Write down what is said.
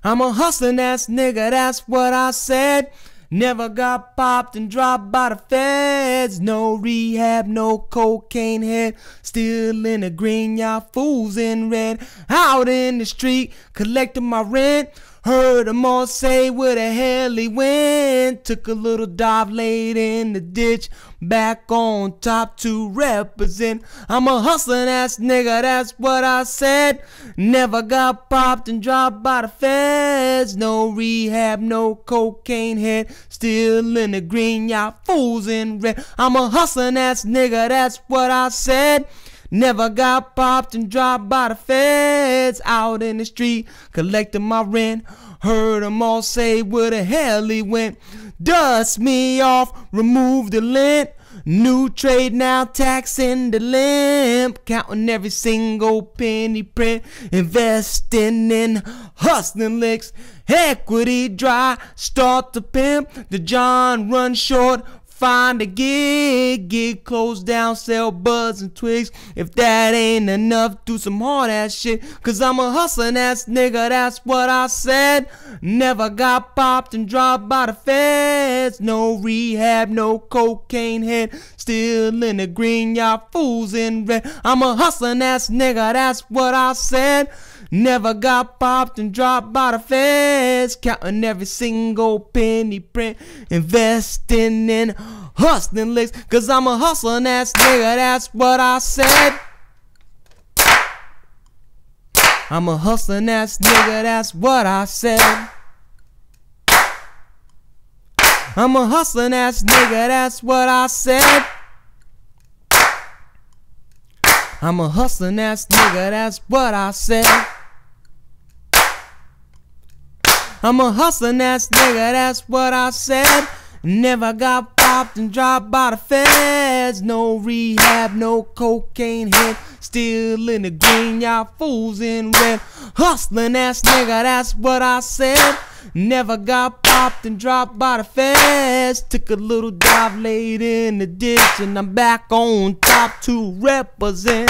I'm a hustling ass nigga, that's what I said. Never got popped and dropped by the feds. No rehab, no cocaine head. Still in the green, y'all fools in red. Out in the street, collecting my rent. Heard them all say where the hell he went. Took a little dive, laid in the ditch. Back on top to represent. I'm a hustling ass nigga, that's what I said. Never got popped and dropped by the feds. No rehab, no cocaine head. Still in the green, y'all fools in red. I'm a hustling ass nigga, that's what I said. Never got popped and dropped by the feds. Out in the street, collecting my rent. Heard them all say where the hell he went. Dust me off, remove the lint. New trade now, taxing the limp. Counting every single penny print. Investing in hustling licks. Equity dry, start to pimp. The John run short. Find a gig closed down, sell buds and twigs. If that ain't enough, do some hard ass shit. Cause I'm a hustling ass nigga, that's what I said. Never got popped and dropped by the feds. No rehab, no cocaine head. Still in the green, y'all fools in red. I'm a hustling ass nigga, that's what I said. Never got popped and dropped by the feds. Counting every single penny print. Investing in hustling licks. Cause I'm a hustling ass nigga, that's what I said. I'm a hustling ass nigga, that's what I said. I'm a hustling ass nigga, that's what I said. I'm a hustling ass nigga, that's what I said. I'm a hustling ass nigga, that's what I said. Never got popped and dropped by the feds. No rehab, no cocaine head. Still in the green, y'all fools in red. Hustling ass nigga, that's what I said. Never got popped and dropped by the feds. Took a little dive, laid in the ditch, and I'm back on top to represent.